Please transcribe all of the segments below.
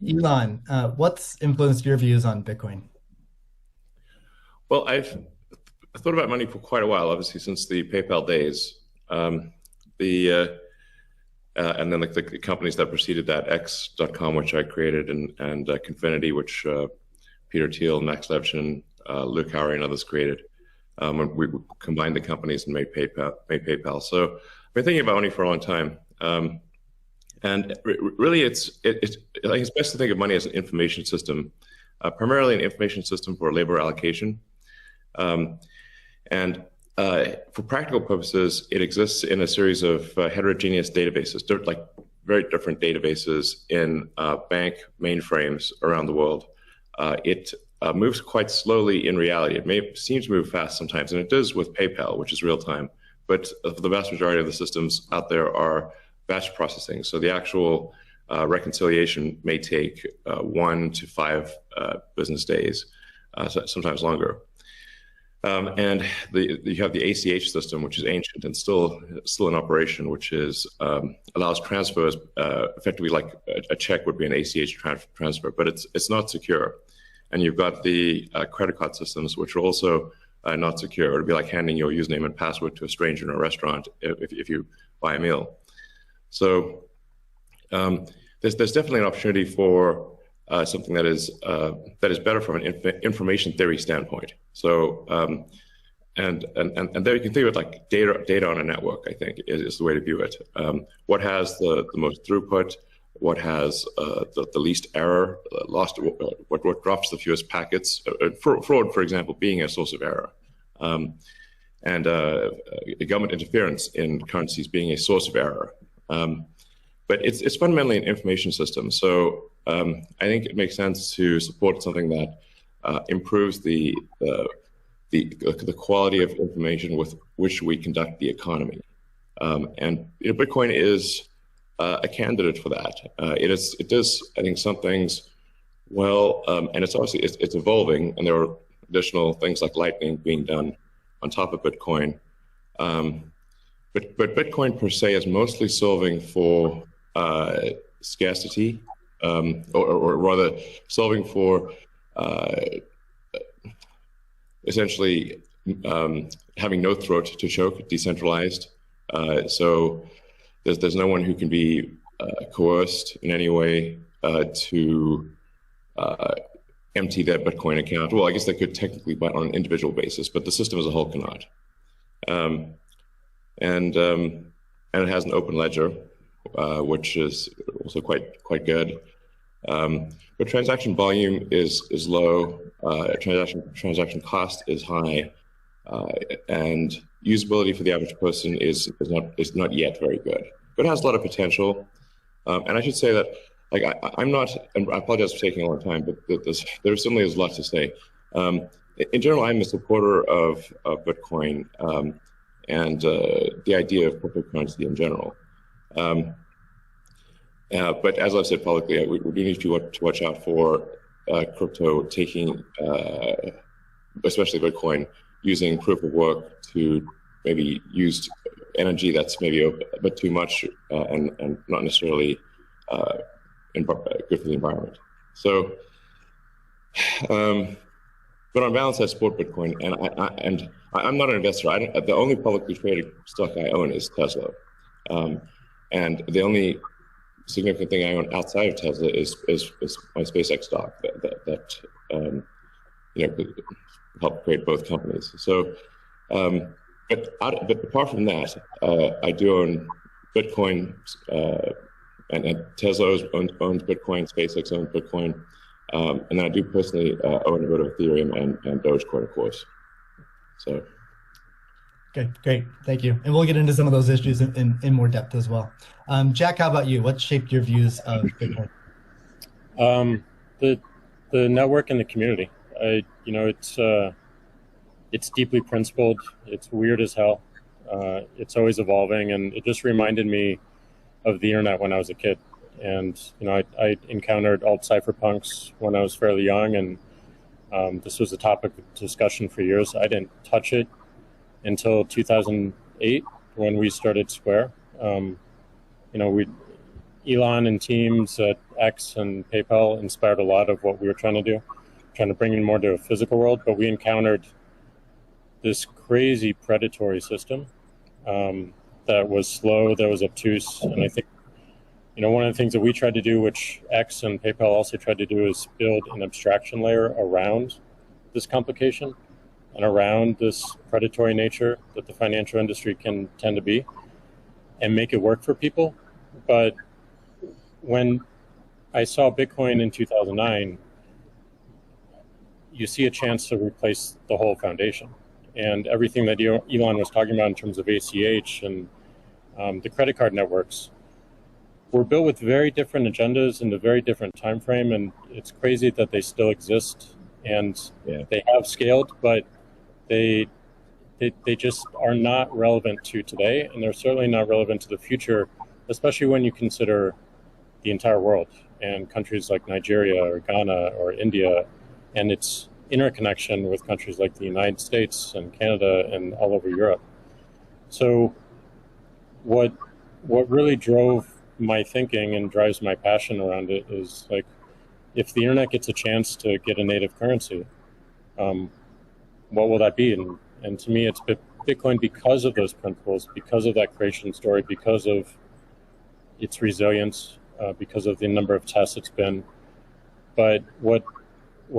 Elon, what's influenced your views on Bitcoin? Well, I've thought about money for quite a while, obviously, since the PayPal days. The And then the companies that preceded that, X.com, which I created, and Confinity, which Peter Thiel, Max Levchin, Luke Howry, and others created. When we combined the companies and made PayPal. So I've been thinking about money for a long time. And really, I think it's best to think of money as an information system, primarily an information system for labor allocation. Um, and For practical purposes, it exists in a series of heterogeneous databases, like very different databases in bank mainframes around the world. It moves quite slowly in reality. It may seem to move fast sometimes, and it does with PayPal, which is real time. But the vast majority of the systems out there are batch processing. So the actual reconciliation may take 1 to 5 business days, sometimes longer. And you have the ACH system, which is ancient and still in operation, which is allows transfers effectively like a check would be an ACH transfer, but it's not secure. And you've got the credit card systems, which are also not secure. It would be like handing your username and password to a stranger in a restaurant if you buy a meal. So there's definitely an opportunity for something that is better from an information theory standpoint. So and there you can think of it like data on a network. I think is the way to view it. What has the most throughput? What has the least error? What drops the fewest packets? Fraud, for example, being a source of error. And Government interference in currencies being a source of error. But it's fundamentally an information system. So I think it makes sense to support something that improves the quality of information with which we conduct the economy. Bitcoin is a candidate for that. It does, I think, some things well, and it's obviously it's evolving, and there are additional things like Lightning being done on top of Bitcoin. But Bitcoin per se is mostly solving for scarcity, or rather solving for essentially having no throat to choke, decentralized. So there's no one who can be coerced in any way to empty their Bitcoin account. Well, I guess they could technically, but on an individual basis, but the system as a whole cannot. And it has an open ledger, which is also quite good. But transaction volume is low. Transaction cost is high, and usability for the average person is not yet very good. But it has a lot of potential. And I should say that, like, I'm not, and I apologize for taking a long time, but there certainly is a lot to say. In general, I'm a supporter of Bitcoin and the idea of cryptocurrency in general. But as I've said publicly, we do need to watch out for crypto taking, especially Bitcoin, using proof of work to maybe use energy that's maybe a bit too much and not necessarily good for the environment. So, but on balance, I support Bitcoin, and I'm not an investor. The only publicly traded stock I own is Tesla, and the only significant thing I own outside of Tesla is my SpaceX stock that helped create both companies. So, but apart from that, I do own Bitcoin, and Tesla owns Bitcoin, SpaceX owns Bitcoin, and then I do personally own a bit of Ethereum and Dogecoin, of course. So. Okay, great. Thank you. And we'll get into some of those issues in more depth as well. Jack, how about you? What shaped your views of Bitcoin? The network and the community. It's deeply principled. It's weird as hell. It's always evolving, and it just reminded me of the internet when I was a kid. And I encountered alt cypherpunks when I was fairly young, and this was a topic of discussion for years. I didn't touch it until 2008 when we started Square. Elon and teams at X and PayPal inspired a lot of what we were trying to do, trying to bring in more to a physical world. But we encountered this crazy predatory system that was slow, that was obtuse. And I think, one of the things that we tried to do, which X and PayPal also tried to do, is build an abstraction layer around this complication and around this predatory nature that the financial industry can tend to be, and make it work for people. But when I saw Bitcoin in 2009, you see a chance to replace the whole foundation. And everything that Elon was talking about in terms of ACH and the credit card networks were built with very different agendas in a very different time frame. And it's crazy that they still exist, and they have scaled, but they just are not relevant to today, and they're certainly not relevant to the future, especially when you consider the entire world and countries like Nigeria or Ghana or India, and its interconnection with countries like the United States and Canada and all over Europe. So what really drove my thinking and drives my passion around it is, like, if the internet gets a chance to get a native currency, what will that be? And to me, it's Bitcoin, because of those principles, because of that creation story, because of its resilience, because of the number of tests it's been. But what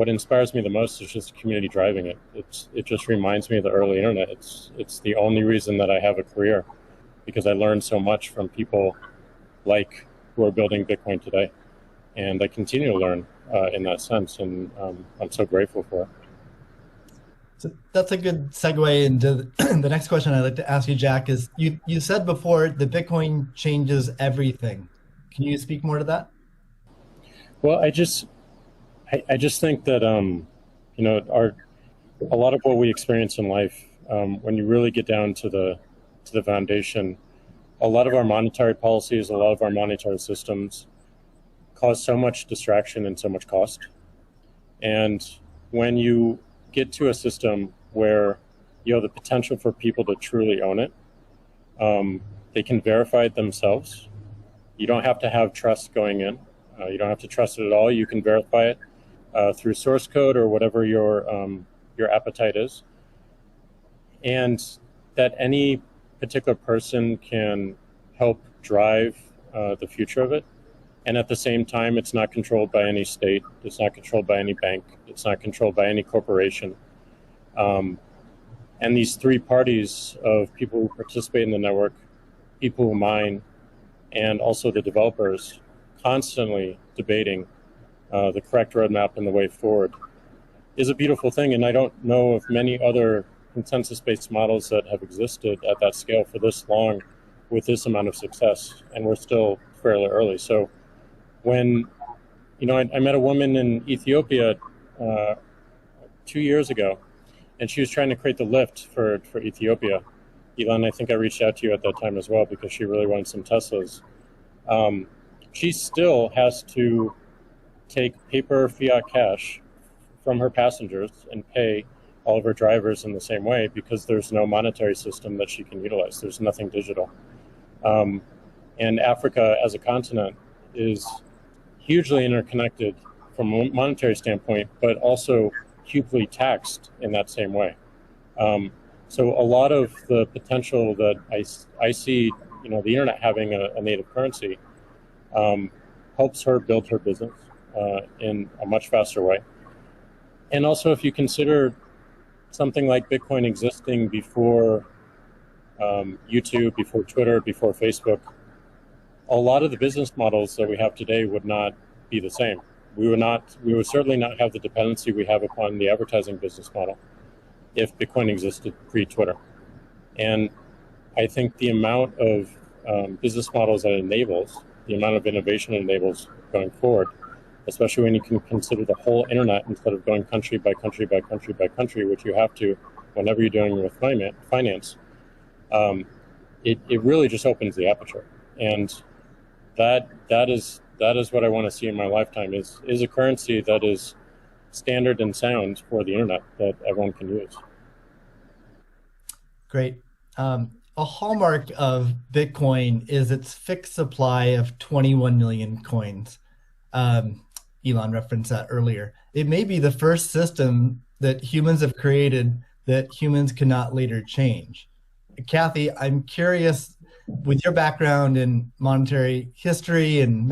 inspires me the most is just the community driving it. It just reminds me of the early internet. It's the only reason that I have a career, because I learned so much from people like who are building Bitcoin today, and I continue to learn in that sense, and I'm so grateful for it. So that's a good segue into the next question I'd like to ask you, Jack, is you said before that Bitcoin changes everything. Can you speak more to that? Well, I just think that a lot of what we experience in life, when you really get down to the foundation, a lot of our monetary policies, a lot of our monetary systems cause so much distraction and so much cost. And when you get to a system where you have the potential for people to truly own it, they can verify it themselves. You don't have to have trust going in. You don't have to trust it at all. You can verify it through source code or whatever your appetite is, and that any particular person can help drive the future of it. And at the same time, it's not controlled by any state. It's not controlled by any bank. It's not controlled by any corporation. And these three parties of people who participate in the network, people who mine, and also the developers, constantly debating the correct roadmap and the way forward, is a beautiful thing. And I don't know of many other consensus-based models that have existed at that scale for this long with this amount of success. And we're still fairly early. So when, I met a woman in Ethiopia 2 years ago, and she was trying to create the lift for Ethiopia. Elon, I think I reached out to you at that time as well, because she really wanted some Teslas. She still has to take paper fiat cash from her passengers and pay all of her drivers in the same way, because there's no monetary system that she can utilize. There's nothing digital. And Africa as a continent is hugely interconnected from a monetary standpoint, but also hugely taxed in that same way. So a lot of the potential that I see, the internet having a native currency, helps her build her business in a much faster way. And also, if you consider something like Bitcoin existing before YouTube, before Twitter, before Facebook, a lot of the business models that we have today would not be the same. We would certainly not have the dependency we have upon the advertising business model if Bitcoin existed pre-Twitter. And I think the amount of business models that it enables, the amount of innovation it enables going forward, especially when you can consider the whole internet instead of going country by country by country by country, which you have to whenever you're dealing with finance, it really just opens the aperture. And that is what I want to see in my lifetime, is a currency that is standard and sound for the internet that everyone can use. Great. a hallmark of Bitcoin is its fixed supply of 21 million coins. Um, Elon referenced that earlier. It may be the first system that humans have created that humans cannot later change. Kathy, I'm curious, with your background in monetary history and